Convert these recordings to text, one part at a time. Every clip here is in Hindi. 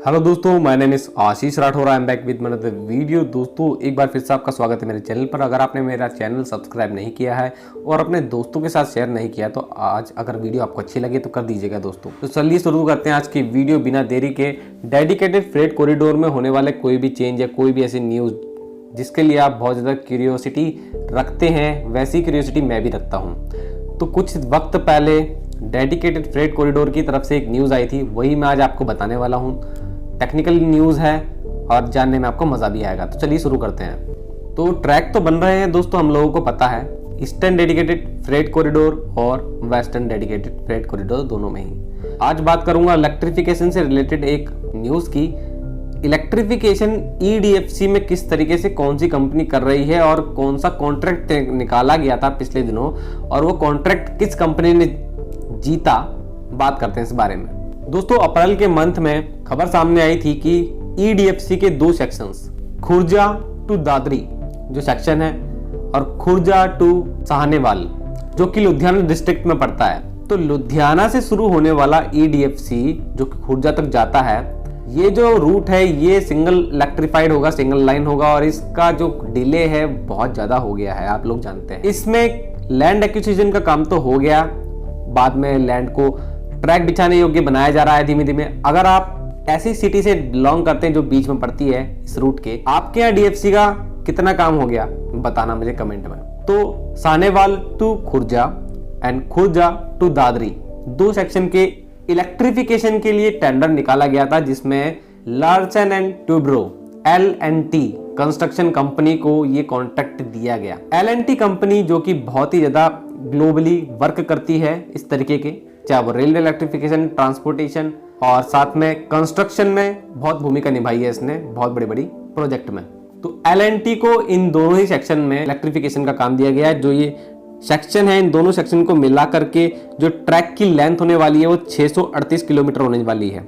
हेलो दोस्तों, my name is Ashish Rathore. I am back with another video. दोस्तों, एक बार फिर से आपका स्वागत है मेरे चैनल पर। अगर आपने मेरा चैनल सब्सक्राइब नहीं किया है और अपने दोस्तों के साथ शेयर नहीं किया तो आज अगर वीडियो आपको अच्छी लगे तो कर दीजिएगा दोस्तों। तो चलिए शुरू करते हैं आज की वीडियो बिना देरी के। डेडिकेटेड फ्रेट कॉरिडोर में होने वाले कोई भी चेंज या कोई भी ऐसी न्यूज़ जिसके लिए आप बहुत ज़्यादा क्यूरियोसिटी रखते हैं, वैसी क्यूरियोसिटी मैं भी रखता हूँ। तो कुछ वक्त पहले डेडिकेटेड फ्रेट कॉरिडोर की तरफ से एक न्यूज़ आई थी, वही मैं आज आपको बताने वाला हूँ। टेक्निकल न्यूज़ है और जानने में आपको मज़ा भी आएगा। तो चलिए शुरू करते हैं। तो ट्रैक तो बन रहे हैं दोस्तों, हम लोगों को पता है, ईस्टर्न डेडिकेटेड फ्रेट कॉरिडोर और वेस्टर्न डेडिकेटेड फ्रेट कॉरिडोर दोनों में ही। आज बात करूंगा इलेक्ट्रिफिकेशन से रिलेटेड एक न्यूज़ की। इलेक्ट्रिफिकेशन ईडीएफसी में किस तरीके से कौन सी कंपनी कर रही है और कौन सा कॉन्ट्रैक्ट निकाला गया था पिछले दिनों और वो कॉन्ट्रैक्ट किस कंपनी ने जीता, बात करते हैं इस बारे में। दोस्तों, अप्रैल के मंथ में खबर सामने आई थी कि ईडीएफसी के दो सेक्शंस, खुर्जा टू दादरी जो सेक्शन है और खुर्जा टू साहनेवाल जो कि लुधियाना डिस्ट्रिक्ट में पड़ता है, तो लुधियाना से शुरू होने वाला ईडीएफसी जो कि खुर्जा तक जाता है, ये जो रूट है ये सिंगल इलेक्ट्रिफाइड होगा, सिंगल लाइन होगा और इसका जो डिले है बहुत ज्यादा हो गया है, आप लोग जानते हैं। इसमें लैंड एक्विजिशन का काम तो हो गया, बाद में लैंड को ट्रैक बिछाने योग्य बनाया जा रहा है धीमे धीमे। अगर आप ऐसी सिटी से बिलोंग करते हैं जो बीच में पड़ती है इस रूट के, आपके यहाँ डीएफसी का कितना काम हो गया बताना मुझे कमेंट में। तो Sahnewal to Khurja and Khurja to Dadri दो सेक्शन के इलेक्ट्रिफिकेशन के लिए टेंडर निकाला गया था, जिसमें Larsen and Toubro L&T construction company को ये कॉन्ट्रैक्ट दिया गया। L&T कंपनी जो कि बहुत ही ज्यादा ग्लोबली वर्क करती है इस तरीके के, चाहे वो रेलवे इलेक्ट्रिफिकेशन, ट्रांसपोर्टेशन और साथ में कंस्ट्रक्शन में बहुत भूमिका निभाई है इसने बहुत बड़ी बड़ी प्रोजेक्ट में। तो L&T को इन दोनों ही सेक्शन में इलेक्ट्रिफिकेशन का काम दिया गया है। जो ये सेक्शन है, इन दोनों सेक्शन को मिला करके जो ट्रैक की लेंथ होने वाली है वो 638 किलोमीटर होने वाली है।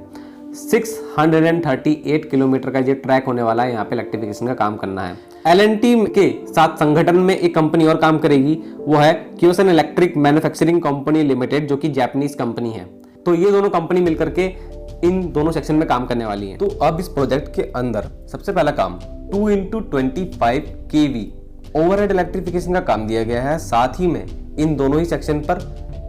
638 किलोमीटर का ये ट्रैक होने वाला है, यहाँ पे इलेक्ट्रिफिकेशन का काम करना है। L&T के साथ संगठन में एक कंपनी और काम करेगी, वो है क्योसन इलेक्ट्रिक मैन्युफैक्चरिंग कंपनी लिमिटेड जो कि जापानीज कंपनी है। तो ये दोनों कंपनी मिलकर के इन दोनों सेक्शन में काम करने वाली है। तो अब इस प्रोजेक्ट के अंदर सबसे पहला काम 2x25 kV ओवरहेड इलेक्ट्रिफिकेशन का काम दिया गया है। साथ ही में इन दोनों ही सेक्शन पर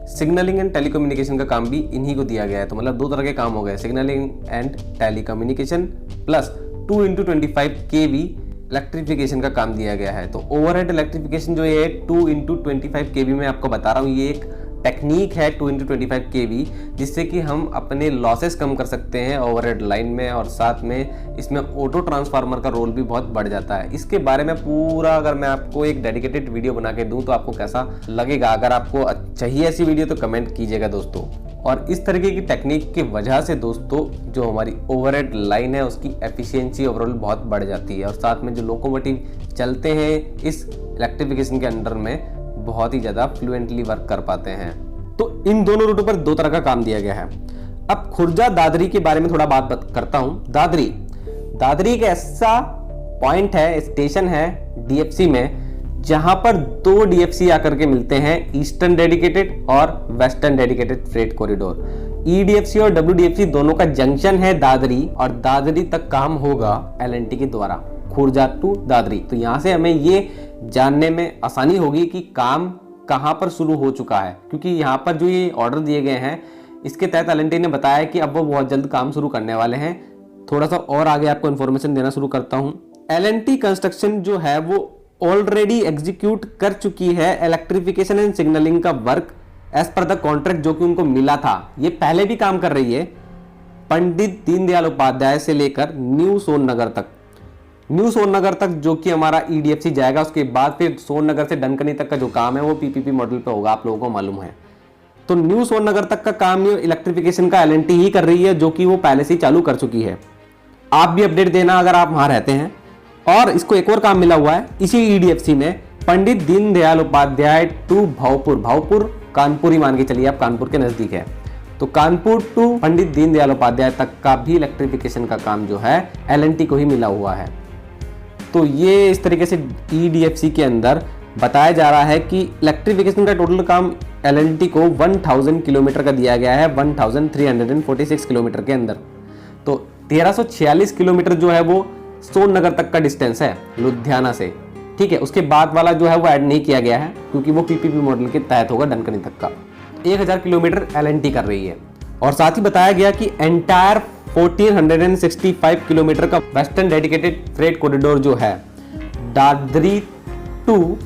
सिग्नलिंग एंड टेलीकम्युनिकेशन का काम भी इन्हीं को दिया गया है। तो मतलब दो तरह के काम हो गए, signalling and telecommunication plus 2x25 kV electrification का काम दिया गया है। तो ओवरहेड इलेक्ट्रिफिकेशन जो है 2x25 kV में आपको बता रहा हूँ, ये एक टेक्निक है 2x25 kV, जिससे कि हम अपने लॉसेस कम कर सकते हैं ओवरहेड लाइन में और साथ में इसमें ऑटो ट्रांसफार्मर का रोल भी बहुत बढ़ जाता है। इसके बारे में पूरा अगर मैं आपको एक डेडिकेटेड वीडियो बना के दूं तो आपको कैसा लगेगा, अगर आपको चाहिए ऐसी वीडियो तो कमेंट कीजिएगा दोस्तों। और इस तरीके की टेक्निक की वजह से दोस्तों जो हमारी ओवरहेड लाइन है उसकी एफिशिएंसी ओवरऑल बहुत बढ़ जाती है और साथ में जो लोकोमोटिव चलते हैं इस इलेक्ट्रिफिकेशन के अंडर में बहुत ही ज्यादा फ्लुएंटली वर्क कर पाते हैं। तो इन दोनों रूटों पर दो तरह का काम दिया गया है। अब खुर्जा दादरी के बारे में थोड़ा बात करता हूं। दादरी एक ऐसा पॉइंट है, स्टेशन है डीएफसी में, जहां पर दो डीएफसी आकर के मिलते हैं, ईस्टर्न डेडिकेटेड और western dedicated freight corridor. EDFC और डब्ल्यूडीएफसी दोनों का जंक्शन है दादरी और दादरी तक काम होगा L&T के द्वारा, खुर्जा टू दादरी। तो यहां से हमें ये जानने में आसानी होगी कि काम कहां पर शुरू हो चुका है, क्योंकि यहां पर जो ये ऑर्डर दिए गए हैं इसके तहत L&T ने बताया कि अब वो बहुत जल्द काम शुरू करने वाले हैं। थोड़ा सा और आगे आपको इन्फॉर्मेशन देना शुरू करता हूं। L&T कंस्ट्रक्शन जो है वो ऑलरेडी एग्जीक्यूट कर चुकी है इलेक्ट्रिफिकेशन एंड सिग्नलिंग का work as per the contract जो कि उनको मिला था। ये पहले भी काम कर रही है पंडित दीनदयाल उपाध्याय से लेकर न्यू सोननगर तक जो कि हमारा ईडीएफसी जाएगा। उसके बाद फिर सोननगर से डनकनी तक का जो काम है वो पीपीपी मॉडल पे होगा, आप लोगों को मालूम है। तो न्यू सोननगर तक का काम ये इलेक्ट्रिफिकेशन का L&T ही कर रही है, जो कि वो पहले से ही चालू कर चुकी है। आप भी अपडेट देना अगर आप वहां रहते हैं। और इसको एक और काम मिला हुआ है इसी ईडीएफसी में, पंडित दीनदयाल उपाध्याय टू भावपुर कानपुर ही मान के चलिए आप, कानपुर के नजदीक है। तो कानपुर टू पंडित दीनदयाल उपाध्याय तक का भी इलेक्ट्रिफिकेशन का काम जो है L&T को ही मिला हुआ है। तो ये इस तरीके से ईडीएफसी के अंदर बताया जा रहा है कि इलेक्ट्रिफिकेशन का टोटल काम L&T को 1000 किलोमीटर का दिया गया है, 1346 किलोमीटर के अंदर। तो 1346 किलोमीटर जो है वो सोननगर तक का डिस्टेंस है लुधियाना से, ठीक है। उसके बाद वाला जो है वो ऐड नहीं किया गया है क्योंकि वो पीपीपी मॉडल के तहत होगा डनकनी तक का। 1000 किलोमीटर एलएनटी कर रही है। और साथ ही बताया गया कि एंटायर 1465 किलोमीटर का वेस्टर्न डेडिकेटेड फ्रेट कॉरिडोर जो है दादरी टू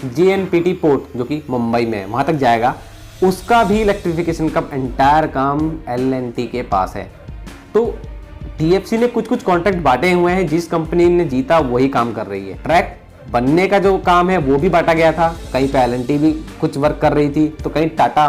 जेएनपीटी पोर्ट जो कि मुंबई में है वहां तक जाएगा, उसका भी इलेक्ट्रिफिकेशन का एंटायर काम एलएनटी के पास है। तो डीएफसी ने कुछ कुछ कॉन्ट्रैक्ट बांटे हुए हैं, जिस कंपनी ने जीता वही काम कर रही है। ट्रैक बनने का जो काम है वो भी बांटा गया था, कहीं पे एलएनटी भी कुछ वर्क कर रही थी तो कहीं टाटा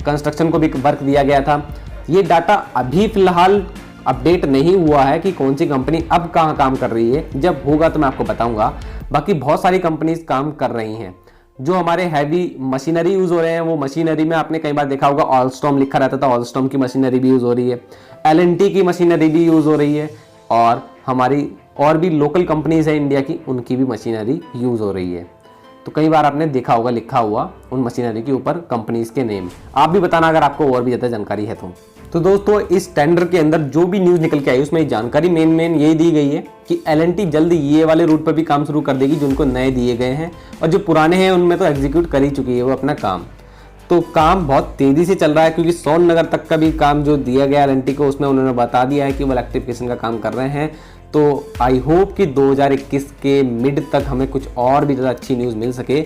कंस्ट्रक्शन को भी वर्क दिया गया था। ये डाटा अभी फिलहाल अपडेट नहीं हुआ है कि कौन सी कंपनी अब कहाँ काम कर रही है, जब होगा तो मैं आपको बताऊंगा। बाकी बहुत सारी कंपनीज काम कर रही हैं। जो हमारे हैवी मशीनरी यूज हो रहे हैं वो मशीनरी में आपने कई बार देखा होगा ऑलस्टॉम लिखा रहता था, ऑलस्टॉम की मशीनरी भी यूज हो रही है, एलएनटी की मशीनरी भी यूज हो रही है, और हमारी और भी लोकल कंपनीज है इंडिया की उनकी भी मशीनरी यूज हो रही है। तो कई बार आपने देखा होगा लिखा हुआ उन मशीनरी के ऊपर कंपनीज के नेम। आप भी बताना अगर आपको और भी ज़्यादा जानकारी है तो दोस्तों इस टेंडर के अंदर जो भी न्यूज़ निकल के आई उसमें जानकारी मेन यही दी गई है कि एलएनटी जल्द ये वाले रूट पर भी काम शुरू कर देगी जो उनको नए दिए गए हैं, और जो पुराने हैं उनमें तो एग्जीक्यूट कर ही चुकी है वो अपना काम। तो काम बहुत तेज़ी से चल रहा है क्योंकि सोननगर तक का भी काम जो दिया गया एलएनटी को उसमें उन्होंने बता दिया है कि वो इलेक्ट्रिफिकेशन का काम कर रहे हैं। तो आई होप कि 2021 के मिड तक हमें कुछ और भी ज़्यादा अच्छी न्यूज़ मिल सके,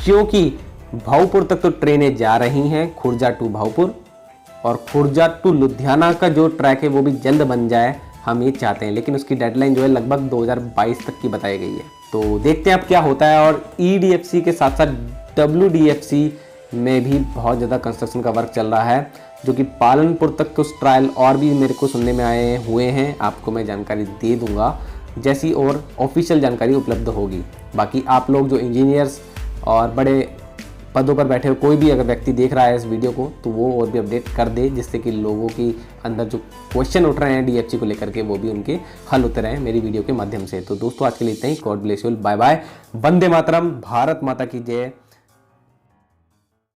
क्योंकि भाऊपुर तक तो ट्रेनें जा रही हैं, खुर्जा टू भाऊपुर, और खुर्जा टू लुधियाना का जो ट्रैक है वो भी जल्द बन जाए, हम ये चाहते हैं। लेकिन उसकी डेडलाइन जो है लगभग 2022 तक की बताई गई है। तो देखते हैं अब क्या होता है। और ईडीएफसी के साथ साथ डब्ल्यूडीएफसी में भी बहुत ज़्यादा कंस्ट्रक्शन का वर्क चल रहा है, जो कि पालनपुर तक कुछ ट्रायल और भी मेरे को सुनने में आए हुए हैं। आपको मैं जानकारी दे दूंगा जैसी और ऑफिशियल जानकारी उपलब्ध होगी। बाकी आप लोग जो इंजीनियर्स और बड़े पदों पर बैठे हो, कोई भी अगर व्यक्ति देख रहा है इस वीडियो को तो वो और भी अपडेट कर दे, जिससे कि लोगों की अंदर जो क्वेश्चन उठ रहे हैं डीएफसी को लेकर के वो भी उनके हल होते रहे मेरी वीडियो के माध्यम से। तो दोस्तों आज के लिए इतना ही। God bless you, bye bye, Vande Mataram, Bharat माता की जय।